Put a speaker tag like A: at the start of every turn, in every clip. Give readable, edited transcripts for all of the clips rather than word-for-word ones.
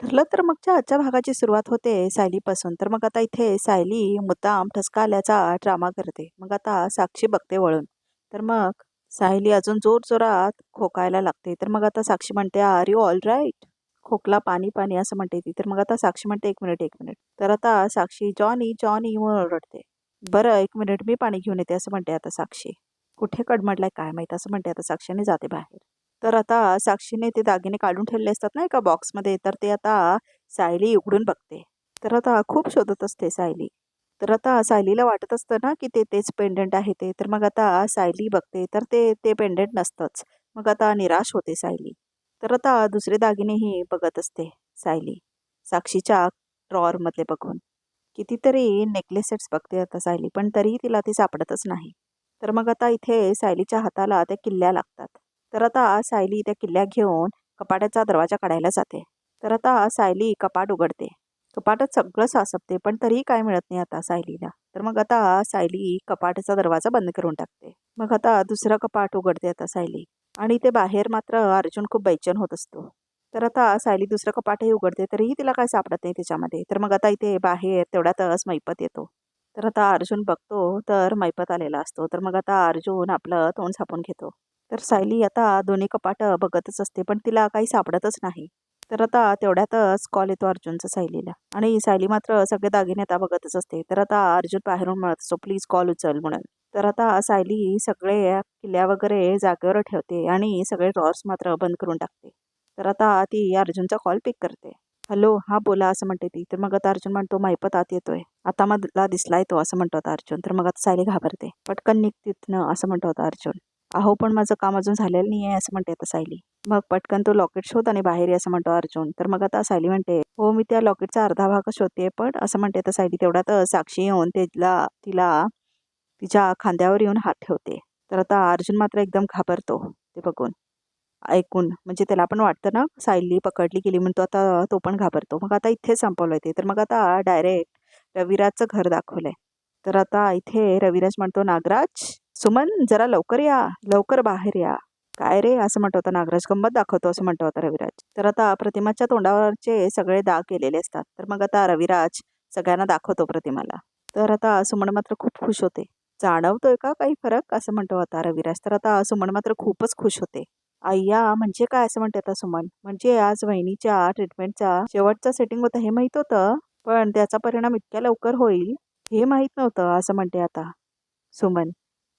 A: ठरलं तर मगच्या आजच्या भागाची सुरुवात होते सायलीपासून. तर मग आता इथे सायली मुद्दाम ठसका आल्याचा ड्रामा करते. मग आता साक्षी बघते वळून. तर मग सायली अजून जोरजोरात खोकायला लागते. तर मग आता साक्षी म्हणते, आर यू ऑल राईट? खोकला, पाणी पाणी असं म्हणते ती. तर मग आता साक्षी म्हणते, एक मिनिट एक मिनिट. तर आता साक्षी, जॉनी जॉनी म्हणून ओरडते. बरं, एक मिनिट, मी पाणी घेऊन येते असं म्हणते आता साक्षी. कुठे कडमडलाय काय माहित असं म्हणते आता साक्षी आणि जाते बाहेर. तर आता साक्षीने ते दागिने काढून ठेवले असतात ना एका बॉक्समध्ये, तर ते आता सायली उघडून बघते. तर आता खूप शोधत असते सायली. तर आता सायलीला वाटत असतं ना की ते तेच पेंडंट आहे ते. तर मग आता सायली बघते तर ते ते पेंडंट नसतंच. मग आता निराश होते सायली. तर आता दुसरे दागिनेही बघत असते सायली, साक्षीच्या ड्रॉवरमधले बघून. कितीतरी नेकलेसेस बघते आता सायली, पण तरीही तिला ते सापडतच नाही. तर मग आता इथे सायलीच्या हाताला त्या किल्ल्या लागतात. तर आता सायली त्या किल्ल्या घेऊन कपाटाचा दरवाजा काढायला जाते. तर आता सायली कपाट उघडते. कपाटात सगळं साचपते, पण तरीही काय मिळत नाही आता सायलीला. तर मग आता सायली कपाटाचा दरवाजा बंद करून टाकते. मग आता दुसरं कपाट उघडते आता सायली. आणि ते बाहेर मात्र अर्जुन खूप बेचैन होत असतो. तर आता सायली दुसरं कपाटही उघडते, तरीही तिला काय सापडत नाही त्याच्यामध्ये. तर मग आता इथे बाहेर तेवढ्यातच मैपत येतो. तर आता अर्जुन बघतो तर मैपत आलेला असतो. तर मग आता अर्जुन आपलं तोंड झापून घेतो. तर सायली आता दोन्ही कपाटं बघतच असते, पण तिला काही सापडतच नाही. तर आता तेवढ्यातच कॉल येतो अर्जुनचा सायलीला. आणि सायली मात्र सगळे दागिने आता बघतच असते. तर आता अर्जुन बाहेरून म्हणत असतो, प्लीज कॉल उचल म्हणून. तर आता सायली सगळे किल्ल्या वगैरे जागेवर ठेवते आणि सगळे ड्रॉर्स मात्र बंद करून टाकते. तर आता ती अर्जुनचा कॉल पिक करते. हॅलो, हा बोला असं म्हणते ती. तर मग आता अर्जुन म्हणतो, मैपत आत येतोय. आता मला दिसलाय तो असं म्हणतो आता अर्जुन. तर मग आता सायली घाबरते. पटकन निघ तिथनं असं म्हणतो आता अर्जुन. अहो पण माझं काम अजून झालेलं नाही आहे असं म्हणते आता सायली. मग पटकन तो लॉकेट शोध आणि बाहेर ये असं म्हणतो अर्जुन. तर मग आता सायली म्हणते, हो मी त्या लॉकेटचा अर्धा भाग शोधते पण असं म्हणते आता सायली. तेवढ्यात साक्षी येऊन तिला तिच्या खांद्यावर येऊन हात ठेवते. तर आता अर्जुन मात्र एकदम घाबरतो ते बघून, ऐकून. म्हणजे त्याला पण वाटतं ना सायली पकडली गेली म्हणून तो आता तो पण घाबरतो. मग आता इथेच संपवलंय ते. तर मग आता डायरेक्ट रविराजचं घर दाखवलंय. तर आता इथे रविराज म्हणतो, नागराज, सुमन जरा लवकर या, लवकर बाहेर या. काय रे असं म्हणतो होता नागराज, गंमत दाखवतो असं म्हणतो होता रविराज. तर आता प्रतिमाच्या तोंडावरचे सगळे दाग केलेले असतात. तर मग आता रविराज सगळ्यांना दाखवतो प्रतिमाला. तर आता सुमन मात्र खूप खुश होते. जाणवतोय का काही फरक असं म्हणतो आता रविराज. तर आता सुमन मात्र खूपच खुश होते. अय्या, म्हणजे काय असं म्हणते आता सुमन. म्हणजे आज वहिनीच्या ट्रीटमेंटचा शेवटचा सेटिंग होता हे माहित होतं, पण त्याचा परिणाम इतक्या लवकर होईल हे माहित नव्हतं असं म्हणते आता सुमन.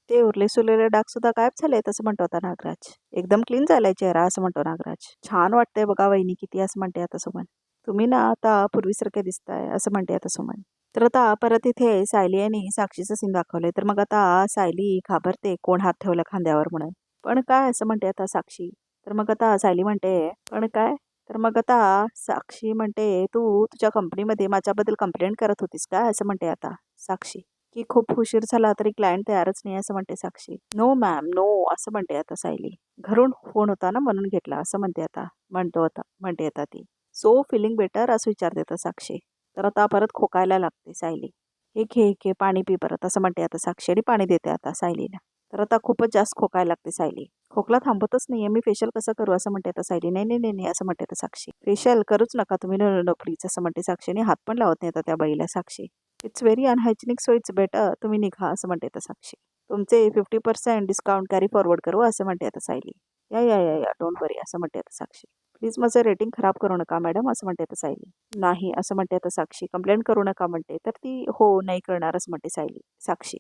A: ते उरले सुरलेले डाग सुद्धा गायब झाले असं म्हणतो आता नागराज. एकदम क्लीन झालाय चेहरा असं म्हणतो नागराज. छान वाटतंय बघा वहिनी किती असं म्हणते आता सुमन. तुम्ही ना आता पूर्वीसारखे दिसताय असं म्हणते आता सुमन. तर आता परत इथे सायली आणि साक्षीचं सीन दाखवलंय. तर मग आता सायली घाबरते कोण हात ठेवला खांद्यावर म्हणून. पण काय असं म्हणते आता साक्षी. तर मग आता सायली म्हणते, पण काय? तर मग आता साक्षी म्हणते, तू तुझ्या कंपनीमध्ये माझ्याबद्दल कंप्लेंट करत होतीस का असं म्हणते आता साक्षी. की खूप उशीर झाला तरी क्लायंट तयारच नाही असं म्हणते साक्षी. नो मॅम, नो असं म्हणते आता सायली. घरून फोन होता ना म्हणून घेतला असं म्हणते आता ती. सो फिलिंग बेटर असं विचारते आता साक्षी. तर आता परत खोकायला लागते सायली. हे घे पाणी पी परत असं म्हणते आता साक्षी आणि पाणी देते आता सायलीला. तर आता खूपच जास्त खोकायला लागते सायली. खोकला थांबतच नाहीये, मी फेशियल कसं करू असं म्हणते आता सायली. नाही नाही नाही असं म्हणते आता साक्षी. फेशियल करूच नका तुम्ही, नो प्लीज असं म्हणते साक्षी आणि हात पण लावत नाही आता त्या बाईला Sakshi. It's very unhygienic, so it's better तुम्ही निघा असं म्हणते आता साक्षी. तुमचे 50% डिस्काउंट कॅरी फॉरवर्ड करू असं म्हणते आता सायली. या डोंट वरी असं म्हणते आता साक्षी. प्लीज माझं रेटिंग खराब करू नका मॅडम असं म्हणते आता सायली. नाही असं म्हणते आता साक्षी. कंप्लेंट करू नका म्हणते. तर ती हो नाही करणार असं म्हणते साक्षी.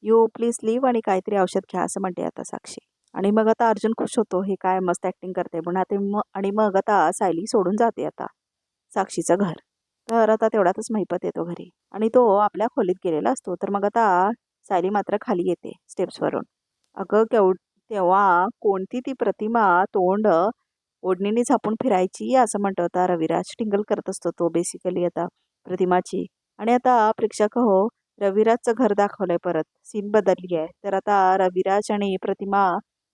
A: यू प्लीज लिव्ह आणि काहीतरी औषध घ्या असं म्हणते आता साक्षी. आणि मग आता अर्जुन खुश होतो, हे काय मस्त ऍक्टिंग करते म्हणून. आणि मग आता सायली सोडून जाते आता साक्षीचं घर. तर आता तेवढ्यातच महिपत येतो घरी आणि तो आपल्या खोलीत गेलेला असतो. तर मग आता सायली मात्र खाली येते स्टेप्सवरून. अगं तेव्हा कोणती ती प्रतिमा तोंड ओढणीने झापून फिरायची असं म्हणतो होता रविराज. टिंगल करत असतो तो बेसिकली आता प्रतिमाची. आणि आता प्रेक्षक हो, रविराजचं घर दाखवलंय परत, सीन बदलली आहे. तर आता रविराज आणि प्रतिमा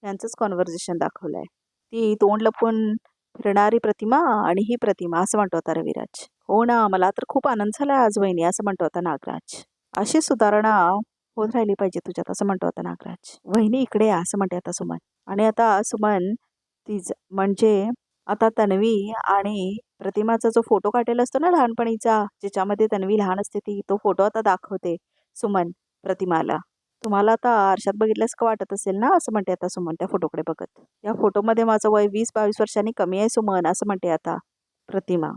A: यांचंच कॉन्व्हर्सेशन दाखवलंय. ती तोंड लपवून फिरणारी प्रतिमा आणि ही प्रतिमा असं म्हणतो होता रविराज. हो ना, मला तर खूप आनंद झाला आज वहिनी असं म्हणतो होता नागराज. अशी सुधारणा होत राहिली पाहिजे तुझ्यात असं म्हणतो होता नागराज. वहिनी इकडे या असं म्हणते आता सुमन. आणि आता सुमन म्हणजे आता तन्वी आणि प्रतिमाचा जो फोटो काढलेला असतो ना लहानपणीचा, ज्याच्यामध्ये तन्वी लहान असते ती, तो फोटो आता दाखवते सुमन प्रतिमाला. तुम्हाला आता आरशात बघितल्यास का वाटत असेल ना, असं म्हणते आता सुमन त्या फोटोकडे बघत. या फोटोमध्ये माझं वय 20-22 वर्षांनी कमी आहे सुमन, असं म्हणते आता प्रतिमा.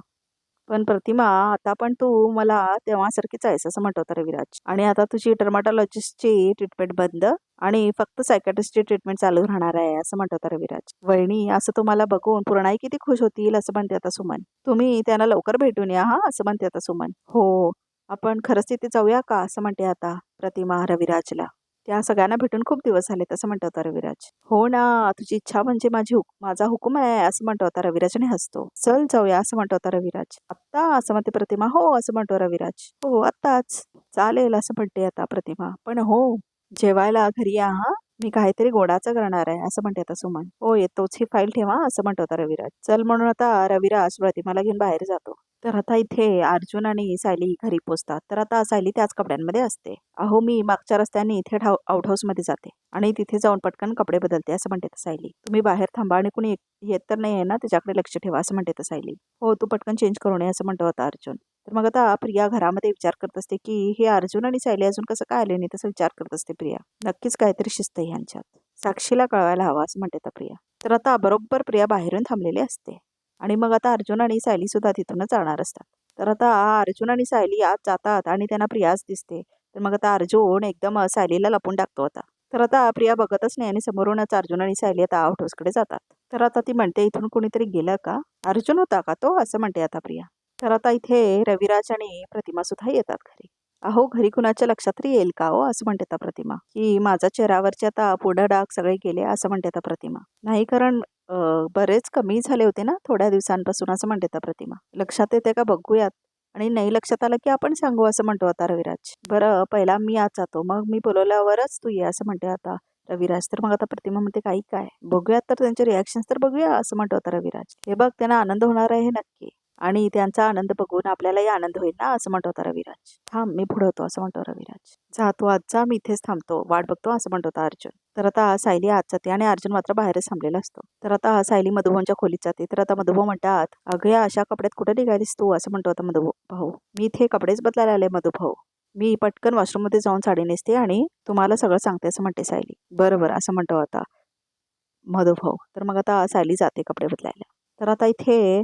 A: पण प्रतिमा, आता पण तू मला तेव्हासारखीच आहेस, असं म्हणतो होता रविराज. आणि आता तुझी डर्माटॉलॉजिस्टची ट्रीटमेंट बंद आणि फक्त सायकॅट्रिस्टची ट्रीटमेंट चालू राहणार आहे, असं म्हणतो होता रविराज. वहिनी, असं तुम्हाला बघून पूर्णाई किती खुश होतील, असं म्हणते आता सुमन. तुम्ही त्यांना लवकर भेटून या हा, असं म्हणते आता सुमन. हो, आपण खरंच तिथे जाऊया का, असं म्हणते आता प्रतिमा रविराजला. त्या सगळ्यांना भेटून खूप दिवस झाले, तसं म्हणतो होता रविराज. हो ना, तुझी इच्छा म्हणजे माझा हुकूम आहे, असं म्हणतो होता रविराज आणि हसतो. चल जाऊया, असं म्हणतो होता रविराज. आत्ता, असं म्हणते प्रतिमा. हो, असं म्हणतो रविराज. हो, आत्ताच चालेल, असं म्हणते आता प्रतिमा. पण हो, जेवायला घरी या हा, मी काहीतरी गोडाचं करणार आहे, असं म्हणते आता सुमन. हो, येतोच, ही फाईल ठेवा, असं म्हणतो होता रविराज. चल म्हणून आता रविराज प्रतिमाला घेऊन बाहेर जातो. तर आता इथे अर्जुन आणि सायली घरी पोचतात. तर आता सायली त्याच कपड्यांमध्ये असते. अहो, मी मागच्या रस्त्याने इथे आउट हाऊस मध्ये जाते आणि तिथे जाऊन पटकन कपडे बदलते, असं म्हणते सायली. तुम्ही बाहेर थांबा आणि कुणी येत तर नाही आहे ना, त्याच्याकडे लक्ष ठेवा, असं म्हणते सायली. हो, तू पटकन चेंज करून ये, असं म्हणतो होता अर्जुन. तर मग आता प्रिया घरामध्ये विचार करत असते की हे अर्जुन आणि सायली अजून कसं काय आले नाही, तसं विचार करत असते प्रिया. नक्कीच काहीतरी शिस्त आहे ह्यांच्यात, साक्षीला कळवायला हवा, असं म्हणते आता प्रिया. तर आता बरोबर प्रिया बाहेरून थांबलेली असते आणि मग आता अर्जुन आणि सायली सुद्धा तिथूनच जाणार असतात. तर आता अर्जुन आणि सायली आत जातात आणि त्यांना प्रियाच दिसते. तर मग आता अर्जुन एकदम सायलीला लपून टाकतो आता. तर आता प्रिया बघतच नाही आणि समोरूनच अर्जुन आणि सायली आता आउट हाऊसकडे जातात. तर आता ती म्हणते, इथून कोणीतरी गेलं का, अर्जुन होता का तो, असं म्हणते आता प्रिया. तर आता इथे रविराज आणि प्रतिमा सुद्धा येतात घरी. अहो, घरी कुणाच्या लक्षात तरी येईल का हो, असं म्हणते आता प्रतिमा. की माझ्या चेहऱ्यावरचे आता पुढं डाग सगळे गेले, असं म्हणते आता प्रतिमा. नाही, कारण बरेच कमी झाले होते ना थोड्या दिवसांपासून, असं म्हणते आता प्रतिमा. लक्षात येते का बघूयात, आणि नाही लक्षात आलं की आपण सांगू, असं म्हणतो आता रविराज. बरं, पहिला मी आज जातो, मग मी बोलवल्यावरच तू ये, असं म्हणते आता रविराज. तर मग आता प्रतिमा म्हणते, काही काय बघूयात, तर त्यांचे रिॲक्शन्स तर बघूया, असं म्हणतो आता रविराज. हे बघ, त्यांना आनंद होणार आहे हे नक्की, आणि त्यांचा आनंद बघून आपल्यालाही आनंद होईल ना, असं म्हणतो होता रविराज. थांब, मी पुढे होतो, असं म्हणतो रविराज. जा तू आज जा, मी इथेच थांबतो, वाट बघतो, असं म्हणतो होता अर्जुन. तर आता सायली आत जाते आणि अर्जुन मात्र बाहेरच थांबलेला असतो. तर आता सायली मधुभाऊंच्या खोलीत जाते. तर आता मधुभाऊ म्हणतात, अगं या अशा कपड्यात कुठे निघालीस तू, असं म्हणतो आता मधुभाऊ. मी इथे कपडेच बदलायला आले मधुभाऊ. मी पटकन वॉशरूम मध्ये जाऊन साडी नेसते आणि तुम्हाला सगळं सांगते, असं म्हणते सायली. बरोबर, असं म्हणतो आता मधुभाऊ. तर मग आता सायली जाते कपडे बदलायला. तर आता इथे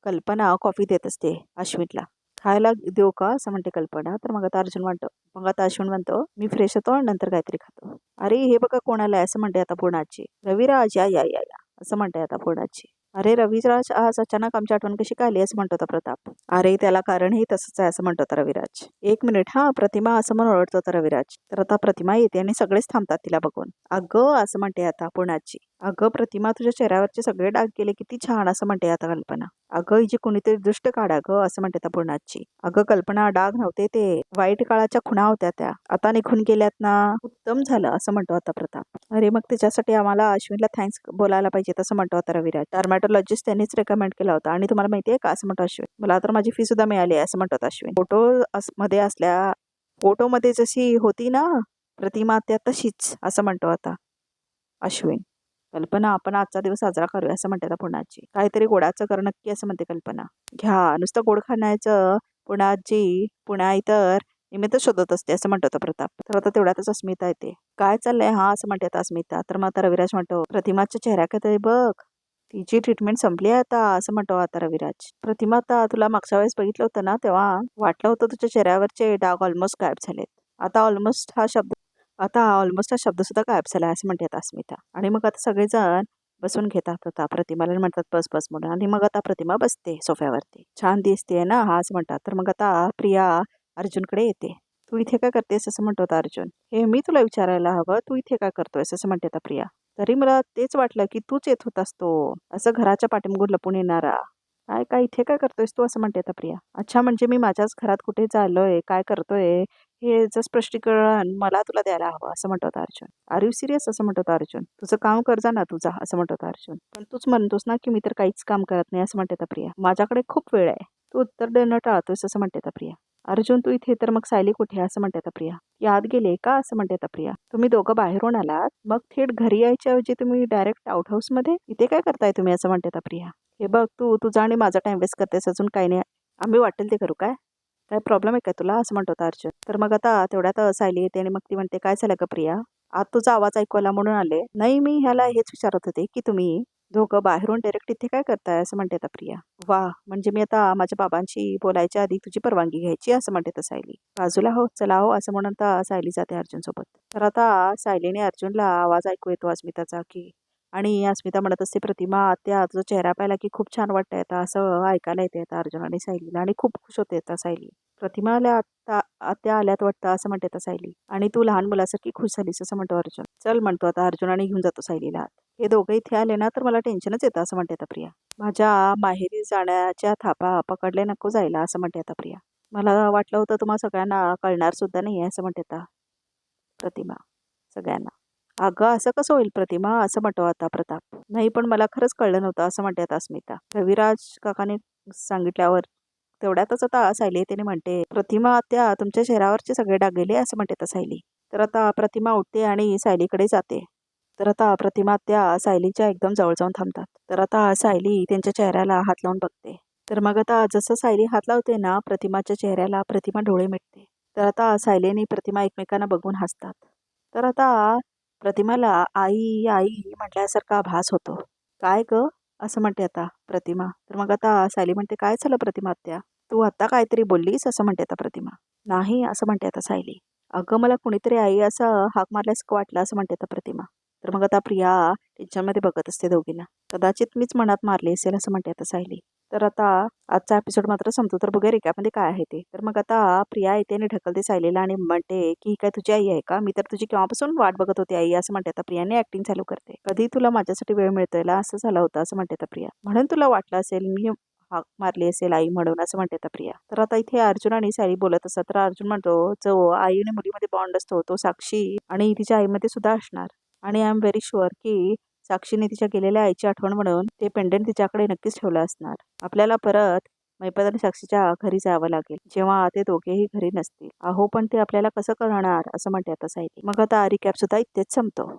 A: कल्पना कॉफी देत असते अश्विनला. खायला देऊ का, असं म्हणते कल्पना. तर मग आता अर्जुन म्हणतो, मग आता अश्विन म्हणतो, मी फ्रेश होतो आणि नंतर काहीतरी खातो. अरे हे बघा कोण आलंय, असं म्हणते आता पूर्णाची. रविराज, या या या या, असं म्हणते आता पूर्णाची. अरे रविराज, आज अचानक आमची आठवण कशी काय आली, असं म्हणतो होता प्रताप. अरे त्याला कारणही तसंच आहे, असं म्हणतो होता रविराज. एक मिनिट हा, प्रतिमा, असं म्हणून ओरडतो होता रविराज. तर आता प्रतिमा येते आणि सगळेच थांबतात तिला बघून. अगं, असं म्हणते आता पूर्णाची. अगं प्रतिमा, तुझ्या चेहऱ्यावरचे सगळे डाग गेले, किती छान, असं म्हणते आता कल्पना. अगं, हिची कोणीतरी दृष्ट काढा गं, असं म्हणते आता पूर्णाची. अगं कल्पना, डाग नव्हते ते, वाईट काळाच्या खुणा होत्या त्या, आता निघून गेल्यात ना. उत्तम झालं, असं म्हणतो आता प्रताप. अरे मग त्याच्यासाठी आम्हाला अश्विनला थँक्स बोलायला पाहिजे, असं म्हणतो आता रविराज. डर्मॅटॉलॉजिस्ट त्यांनीच रेकमेंड केला होता आणि तुम्हाला माहितीये का, असं म्हणतो अश्विन. मला तर माझी फी सुद्धा मिळाली आहे, असं म्हणतो अश्विन. फोटोमध्ये जशी होती ना प्रतिमा, त्या तशीच, असं म्हणतो आता अश्विन. कल्पना, आपण आजचा दिवस साजरा करूया, असं म्हणते आता पुण्याची. काहीतरी गोडाचं कर नक्की, असं म्हणते कल्पना. घ्या, नुसतं गोड खाण्याचं पुन्हा इतर निमित्त शोधत असते, असं म्हणतो आता प्रताप. तर आता तेवढ्यातच अस्मिता येते. काय चाललंय हा, असं म्हणते आता अस्मिता. तर मग आता रविराज म्हणतो, प्रतिमाच्या चेहऱ्याकडे बघ, तिची ट्रीटमेंट संपली आहे आता, असं म्हणतो आता रविराज. प्रतिमा, आता तुला मागच्या वेळेस बघितलं होतं ना, तेव्हा वाटलं होतं तुझ्या चेहऱ्यावरचे डाग ऑलमोस्ट गायब झालेत. आता ऑलमोस्ट हा शब्द सुद्धा गायब झाला, असं म्हणते आता अस्मिता. आणि मग आता सगळेजण बसून घेतात आता प्रतिमाला, म्हणतात बस बस म्हणून. आणि मग आता प्रतिमा बसते सोफ्यावरती. छान दिसते ना, हा, असं म्हणतात. तर मग आता प्रिया अर्जुनकडे येते. तू इथे काय करतेस, असं म्हणतो आता अर्जुन. हे मी तुला विचारायला हवं, तू इथे काय करतोयस, असं म्हणते आता प्रिया. तरी मला तेच वाटलं की तूच येत होतास तो, असं घराच्या पाठीमागून लपून येणारा. काय काय इथे काय करतोयस तू, असं म्हणते आता प्रिया. अच्छा, म्हणजे मी माझ्याच घरात कुठे चाललोय, काय करतोय, हे जर स्पष्टीकरण मला तुला द्यायला हवं, असं म्हणतो होता अर्जुन. आर यू सिरियस, असं म्हणतो होता अर्जुन. तुझं काम कर जा ना तुझा, असं म्हणतो होता अर्जुन. पण तूच म्हणतोस ना की मी तर काहीच काम करत नाही, असं म्हणते आता प्रिया. माझ्याकडे खूप वेळ आहे, तू उत्तर देणं टाळतोयस, असं म्हणते आता प्रिया. अर्जुन तू इथे तर मग सायली कुठे असं म्हणते आता प्रिया. ती आत गेले का असं म्हणते आता प्रिया. तुम्ही दोघं बाहेरून आलात मग थेट घरी यायच्या ऐवजी तुम्ही डायरेक्ट आउट हाऊस मध्ये इथे काय करताय तुम्ही असं म्हणते आता प्रिया. हे बघ तू तुझा आणि माझा टाइम वेस्ट करतेस अजून काही नाही. आम्ही वाटेल ते करू काय. काय प्रॉब्लेम आहे का तुला असं म्हणतो होता अर्जुन. तर मग आता तेवढ्यात सायली येते आणि मग ती म्हणते काय झालं का प्रिया. आत तुझा आवाज ऐकू आला म्हणून आले. नाही मी ह्याला हेच विचारत होते की तुम्ही दोघं बाहेरून डायरेक्ट इथे काय करताय असं म्हणते आता प्रिया. वा म्हणजे मी आता माझ्या बाबांशी बोलायच्या आधी तुझी परवानगी घ्यायची असं म्हणते तर सायली. बाजूला हो चला हो असं म्हणून आता सायली जाते अर्जुन सोबत. तर आता सायलीने अर्जुनला आवाज ऐकू येतो अस्मिताचा की आणि अस्मिता म्हणत असते प्रतिमा त्या तुझा चेहरा पाहिला की खूप छान वाटतंय आता असं ऐकायला येते आता अर्जुन आणि सायलीला आणि खूप खुश होते आता सायली. प्रतिमा आल्या आता आत्या आल्यात वाटतं असं म्हणते आता सायली आणि तू लहान मुलासारखी खुश झालीस असं म्हणतो अर्जुन. चल म्हणतो आता अर्जुन आणि घेऊन जातो सायलीला. हे दोघं इथे आले ना तर मला टेन्शनच येतं असं म्हणते आता प्रिया. माझ्या माहेरी जाण्याच्या थापा पकडले नको जायला असं म्हणते आता प्रिया. मला वाटलं होतं तुम्हाला सगळ्यांना कळणार सुद्धा नाही असं म्हणते आता प्रतिमा सगळ्यांना. अगं असं कसं होईल प्रतिमा असं म्हणतो आता प्रताप. नाही पण मला खरंच कळलं नव्हतं असं म्हणते आता अस्मिता. रविराज काकाने सांगितल्यावर तेवढ्यातच आता सायली त्याने म्हणते प्रतिमा त्या तुमच्या चेहऱ्यावरचे सगळे डाग गेले असं म्हणते आता सायली. तर आता प्रतिमा उठते आणि सायलीकडे जाते. तर आता प्रतिमा त्या सायलीच्या एकदम जवळ जाऊन थांबतात. तर आता सायली त्यांच्या चेहऱ्याला हात लावून बघते. तर मग आता जसं सायली हात लावते ना प्रतिमाच्या चेहऱ्याला प्रतिमा डोळे मिटते. तर आता सायली आणि प्रतिमा एकमेकांना बघून हसतात. तर आता प्रतिमाला आई आई म्हटल्यासारखा भास होतो. काय ग असं म्हणते आता प्रतिमा. तर मग आता सायली म्हणते काय झालं प्रतिमा आत्या. तू आता काहीतरी बोललीस असं म्हणते आता प्रतिमा. नाही असं म्हणते आता सायली. अगं मला कुणीतरी आई असं हाक मारल्यासारखं वाटलं असं म्हणते आता प्रतिमा. तर मग आता प्रिया टेन्शनमध्ये बघत असते दोघींना. कदाचित मीच मनात मारली असेल असं म्हणते आता सायली. तर आता आजचा एपिसोड मात्र संपतो तर बघूया रिकॅपमध्ये काय आहे ते. तर मग आता प्रिया येते आणि ढकलते सायलीला आणि म्हणते की ही काय तुझी आई आहे का. मी तर तुझी केव्हापासून वाट बघत होती आई असं म्हणते आता प्रियाने ऍक्टिंग चालू करते. कधी तुला माझ्यासाठी वेळ मिळतोय असं झालं होतं असं म्हणते आता प्रिया. म्हणून तुला वाटलं असेल मी हाक मारली असेल आई म्हणून असं म्हणते आता प्रिया. तर आता इथे अर्जुन आणि सायली बोलत असतात. तर अर्जुन म्हणतो जो आई आणि मुलीमध्ये बॉन्ड असतो तो साक्षी आणि तिच्या आईमध्ये सुद्धा असणार. आणि आय एम व्हेरी शुअर की साक्षीने तिच्या गेलेल्या आईची आठवण म्हणून ते पेंडंट तिच्याकडे नक्कीच ठेवलं असणार. आपल्याला परत महिपत आणि साक्षीच्या घरी जावं लागेल जेव्हा ते दोघेही घरी नसतील. अहो पण ते आपल्याला कसं कळणार असं म्हणते आता सायली. मग आता रिकॅप सुद्धा इथेच संपतो.